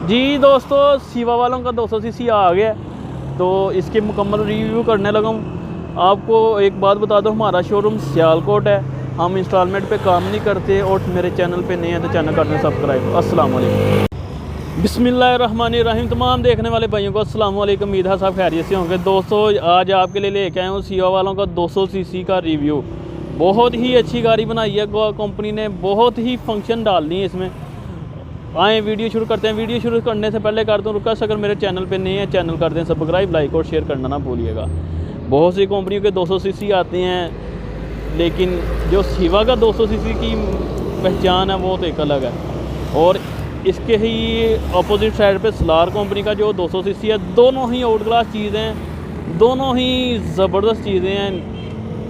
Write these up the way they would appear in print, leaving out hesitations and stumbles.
जी दोस्तों, सीवा वालों का 200 सीसी आ गया, तो इसके मुकम्मल रिव्यू करने लगा हूँ। आपको एक बात बता दूँ, हमारा शोरूम सियालकोट है। हम इंस्टॉलमेंट पे काम नहीं करते, और मेरे चैनल पे नए हैं तो चैनल कर दें सब्सक्राइब। अस्सलाम वालेकुम, बिस्मिल्लाहिर्रहमानिर्रहीम। तमाम देखने वाले भाइयों को अस्सलाम वालेकुम। उम्मीद है सब खैरियत से होंगे। दोस्तों, आज आपके लिए लेके आया हूँ सीवा वालों का 200 सीसी का रिव्यू। बहुत ही अच्छी गाड़ी बनाई है कंपनी ने, बहुत ही फंक्शन डाल दी है इसमें। आए वीडियो शुरू करते हैं। वीडियो शुरू करने से पहले कर दूँ रिक्वेस्ट, अगर मेरे चैनल पे नए हैं चैनल कर दें सब्सक्राइब, लाइक और शेयर करना ना भूलिएगा। बहुत सी कंपनियों के 200 सीसी आते हैं, लेकिन जो सीवा का 200 सीसी की पहचान है वो तो एक अलग है। और इसके ही अपोजिट साइड पे सलार कंपनी का जो 200 सीसी है, दोनों ही आउट क्लास चीज़ें हैं, दोनों ही ज़बरदस्त चीज़ें हैं।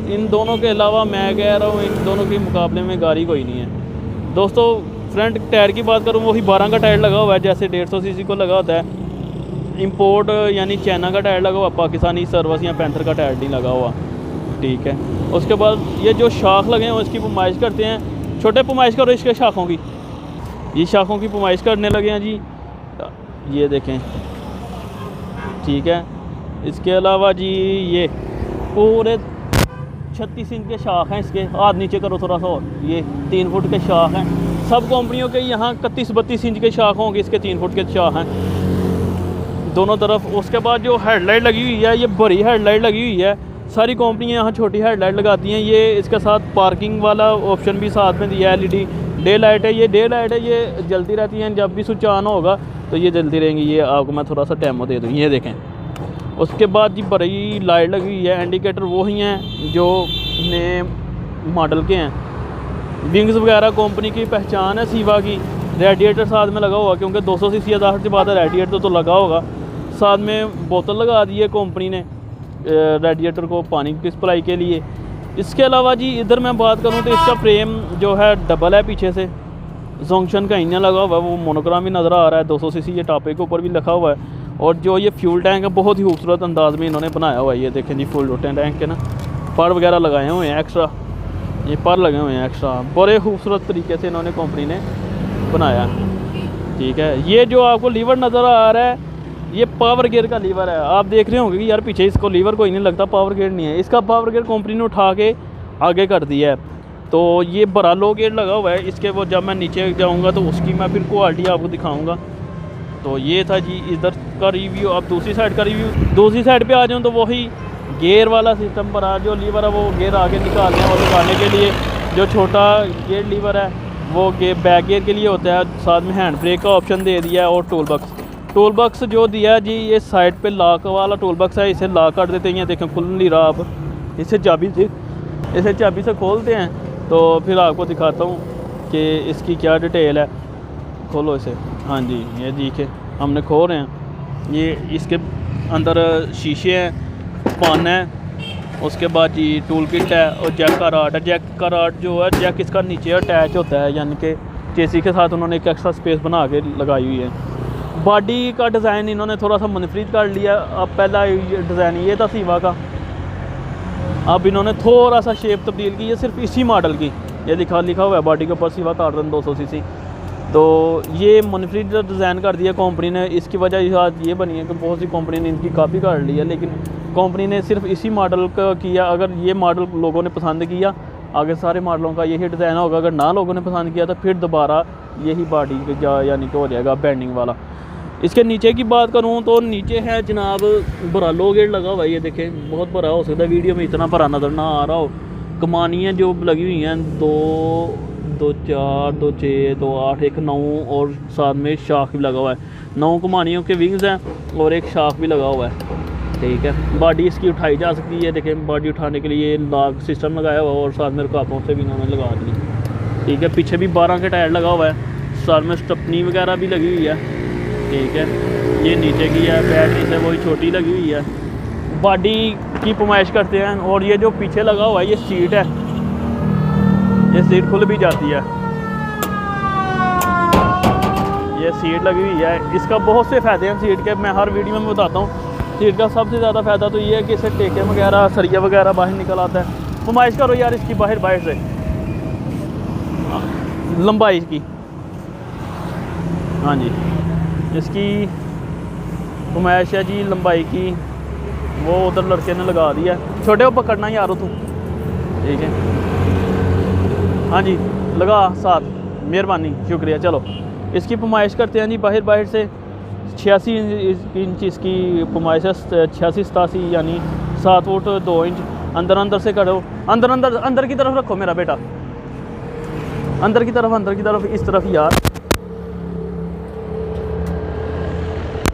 इन दोनों के अलावा मैं कह रहा हूँ, इन दोनों के मुकाबले में गाड़ी कोई नहीं है। दोस्तों, फ्रंट टायर की बात करूँ, वही 12 का टायर लगा हुआ है, जैसे 150 सीसी को लगा होता है। इंपोर्ट यानी चाइना का टायर लगा हुआ, पाकिस्तानी सर्विस या पैंथर का टायर नहीं लगा हुआ, ठीक है। उसके बाद ये जो शाख लगे हैं इसकी पुमाइश करते हैं। छोटे पुमाइश करो इसके शाखों की, ये शाखों की पुमाइश करने लगे हैं जी, ये देखें, ठीक है। इसके अलावा जी ये पूरे 36 इंच के शाख हैं इसके। हाथ नीचे करो थोड़ा सा, और ये 3 फुट के शाख हैं। सब कंपनियों के यहाँ 31-32 इंच के शाख होंगे, इसके 3 फुट के शाख हैं दोनों तरफ। उसके बाद जो हेडलाइट लगी हुई है, ये बड़ी हेडलाइट लगी हुई है। सारी कंपनियाँ यहाँ छोटी हेडलाइट लगाती हैं। ये इसके साथ पार्किंग वाला ऑप्शन भी साथ में दिया है। LED डे लाइट है, ये डे लाइट है, ये जलती रहती हैं। जब भी स्विच ऑन होगा तो ये जलती रहेंगी। ये आपको मैं थोड़ा सा डेमो दे दूँ, ये देखें। उसके बाद जी बड़ी लाइट लगी हुई है। इंडिकेटर वही हैं जो नए मॉडल के हैं। विंग्स वगैरह कंपनी की पहचान है सीवा की। रेडिएटर साथ में लगा हुआ, क्योंकि 200 सीसी ज़ाहिर सी बात है, रेडिएटर तो लगा होगा। साथ में बोतल लगा दी है कंपनी ने रेडिएटर को पानी की सप्लाई के लिए। इसके अलावा जी इधर मैं बात करूं तो इसका फ्रेम जो है डबल है, पीछे से जंक्शन का इंजन लगा हुआ है, वो मोनोग्राम भी नज़र आ रहा है। 200 सीसी ये टापे के ऊपर भी लिखा हुआ है। और जो ये फ्यूल टैंक है, बहुत ही खूबसूरत अंदाज में इन्होंने बनाया हुआ है। ये देखें जी, फ्यूल टैंक के ना पर वगैरह लगाए हुए हैं एक्स्ट्रा, ये पर लगे हुए हैं एक्स्ट्रा। बड़े खूबसूरत तरीके से इन्होंने कंपनी ने बनाया, ठीक है। ये जो आपको लीवर नज़र आ रहा है, ये पावर गियर का लीवर है। आप देख रहे होंगे कि यार पीछे इसको लीवर कोई नहीं लगता, पावर गियर नहीं है। इसका पावर गियर कंपनी ने उठा के आगे कर दिया है। तो ये बड़ा लो गियर लगा हुआ है इसके। वो जब मैं नीचे जाऊँगा तो उसकी मैं फिर क्वालिटी आपको दिखाऊँगा। तो ये था जी इधर का रिव्यू। अब दूसरी साइड का रिव्यू। दूसरी साइड पे आ जाऊँ तो वही गियर वाला सिस्टम पर आ, जो लीवर है वो गियर आगे निकालने और निकालने के लिए जो छोटा गियर लीवर है वो बैक गियर के लिए होता है। साथ में हैंड ब्रेक का ऑप्शन दे दिया है। और टूल बॉक्स जो दिया है जी, ये साइड पे लॉक वाला टूल बॉक्स है। इसे लॉक कर देते हैं, देखें खुल नहीं रहा। अब इसे चाबी से खोलते हैं तो फिर आपको दिखाता हूँ कि इसकी क्या डिटेल है। खोलो इसे, हाँ जी, ये देखिए हमने खोल रहे हैं। ये इसके अंदर शीशे हैं, पान है। उसके बाद जी टूल किट है और जैक का राड है। जैक का राड जो है, जैक इसका नीचे अटैच होता है, यानी कि चेसी के साथ उन्होंने एक एक्स्ट्रा स्पेस बना के लगाई हुई है। बॉडी का डिज़ाइन इन्होंने थोड़ा सा मुनफरिद कर लिया। अब पहला डिज़ाइन ये था सीवा का, अब इन्होंने थोड़ा सा शेप तब्दील की है सिर्फ इसी मॉडल की। ये लिखा हुआ है बॉडी के ऊपर सीवा कार्टन 200 सीसी। तो ये मुनफरिद डिज़ाइन कर दिया कंपनी ने। इसकी वजह आज ये बनी है कि बहुत सी कंपनी ने इनकी कॉपी कर ली है, लेकिन कंपनी ने सिर्फ इसी मॉडल का किया। अगर ये मॉडल लोगों ने पसंद किया, आगे सारे मॉडलों का यही डिज़ाइन होगा। अगर ना लोगों ने पसंद किया तो फिर दोबारा यही बॉडी यानी कि हो जाएगा बैंडिंग वाला। इसके नीचे की बात करूं तो नीचे है जनाब बड़ा लो गेट लगा हुआ है। ये देखें, बहुत बड़ा हो सकता है, वीडियो में इतना बड़ा नज़र ना आ रहा हो। कमानियाँ जो लगी हुई हैं 2 4 2 6 2 8 1 9, और साथ में शाख भी लगा हुआ है। 9 कमानियों के विंग्स हैं और एक शाख भी लगा हुआ है, ठीक है। बॉडी इसकी उठाई जा सकती है। देखें, बॉडी उठाने के लिए लॉक सिस्टम लगाया हुआ है, और साथ में रुकावटों से भी इन्होंने लगा दी, ठीक है। पीछे भी 12 के टायर लगा हुआ है, साथ में स्टपनी वगैरह भी लगी हुई है, ठीक है। ये नीचे की है, बैटरी से वही छोटी लगी हुई है। बॉडी की पुमाइश करते हैं। और ये जो पीछे लगा हुआ है, ये सीट है, ये सीट खुल भी जाती है। ये सीट लगी हुई है। इसका बहुत से फ़ायदे हैं सीट के, मैं हर वीडियो में बताता हूँ। सीट का सबसे ज़्यादा फ़ायदा तो ये है कि इससे टेके वगैरह, सरिया वगैरह बाहर निकल आता है। पुमाइश करो यार इसकी बाहर से लंबाई की, हाँ जी, इसकी फरमाइश है जी लंबाई की, वो उधर लड़के ने लगा दिया। छोटे को पकड़ना यारो तू, ठीक है। हाँ जी लगा साथ, मेहरबानी शुक्रिया। चलो इसकी फरमाइश करते हैं जी बाहर से 86 इंच इसकी फरमाइश है, 86-87 यानी 7 फुट 2 इंच। अंदर से करो, अंदर की तरफ रखो मेरा बेटा, अंदर की तरफ इस तरफ यार,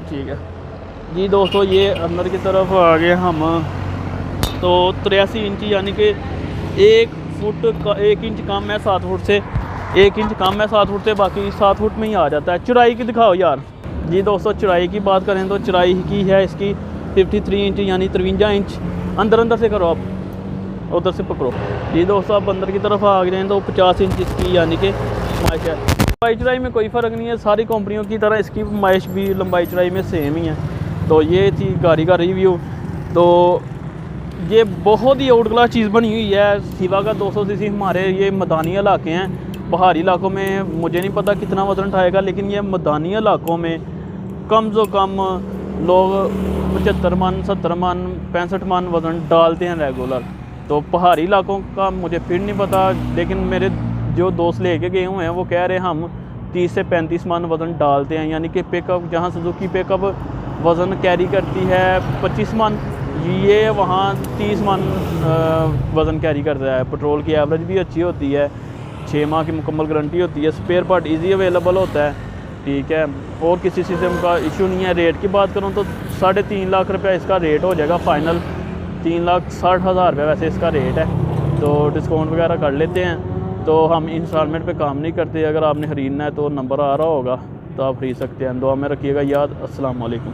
ठीक है जी। दोस्तों ये अंदर की तरफ आ गए हम, तो 83 इंच यानी कि 1 फुट का 1 इंच कम है 7 फुट से, 1 इंच कम है 7 फुट से, बाकी 7 फुट में ही आ जाता है। चौड़ाई की दिखाओ यार जी। दोस्तों चौड़ाई की बात करें तो चौड़ाई की है इसकी 53 इंच यानी 53 इंच। अंदर से करो आप, उधर से पकड़ो जी। दोस्तों आप अंदर की तरफ आ गए हैं तो 50 इंच इसकी यानी कि फरमाइश है। लंबाई चौड़ाई में कोई फ़र्क नहीं है, सारी कंपनियों की तरह इसकी फरमाइश भी लंबाई चौड़ाई में सेम ही है। तो ये थी गाड़ी का रिव्यू। तो ये बहुत ही आउट क्लास चीज़ बनी हुई है। सिवा का 200 सीसी हमारे ये मैदानी इलाके हैं, पहाड़ी इलाकों में मुझे नहीं पता कितना वज़न उठाएगा, लेकिन ये मैदानी इलाकों में कम से कम लोग 75 मन 70 मन 65 मन वज़न डालते हैं रेगुलर। तो पहाड़ी इलाकों का मुझे फिर नहीं पता, लेकिन मेरे जो दोस्त लेके गए हुए हैं वो कह रहे हैं हम 30 से 35 मन वज़न डालते हैं। यानी कि पिकअप जहाँ सुजुकी पिकअप वज़न कैरी करती है 25 मन, ये वहाँ 30 मन वज़न कैरी करता है। पेट्रोल की एवरेज भी अच्छी होती है, 6 माह की मुकम्मल गारंटी होती है, स्पेयर पार्ट इजी अवेलेबल होता है, ठीक है। और किसी सिस्टम का इशू नहीं है। रेट की बात करूँ तो 3.5 लाख रुपये इसका रेट हो जाएगा फाइनल, 3,60,000 रुपये वैसे इसका रेट है। तो डिस्काउंट वगैरह कर लेते हैं। तो हम इंस्टॉलमेंट पे काम नहीं करते। अगर आपने ख़रीदना है तो नंबर आ रहा होगा तो आप खरीद सकते हैं। दुआ में रखिएगा याद। अस्सलाम वालेकुम।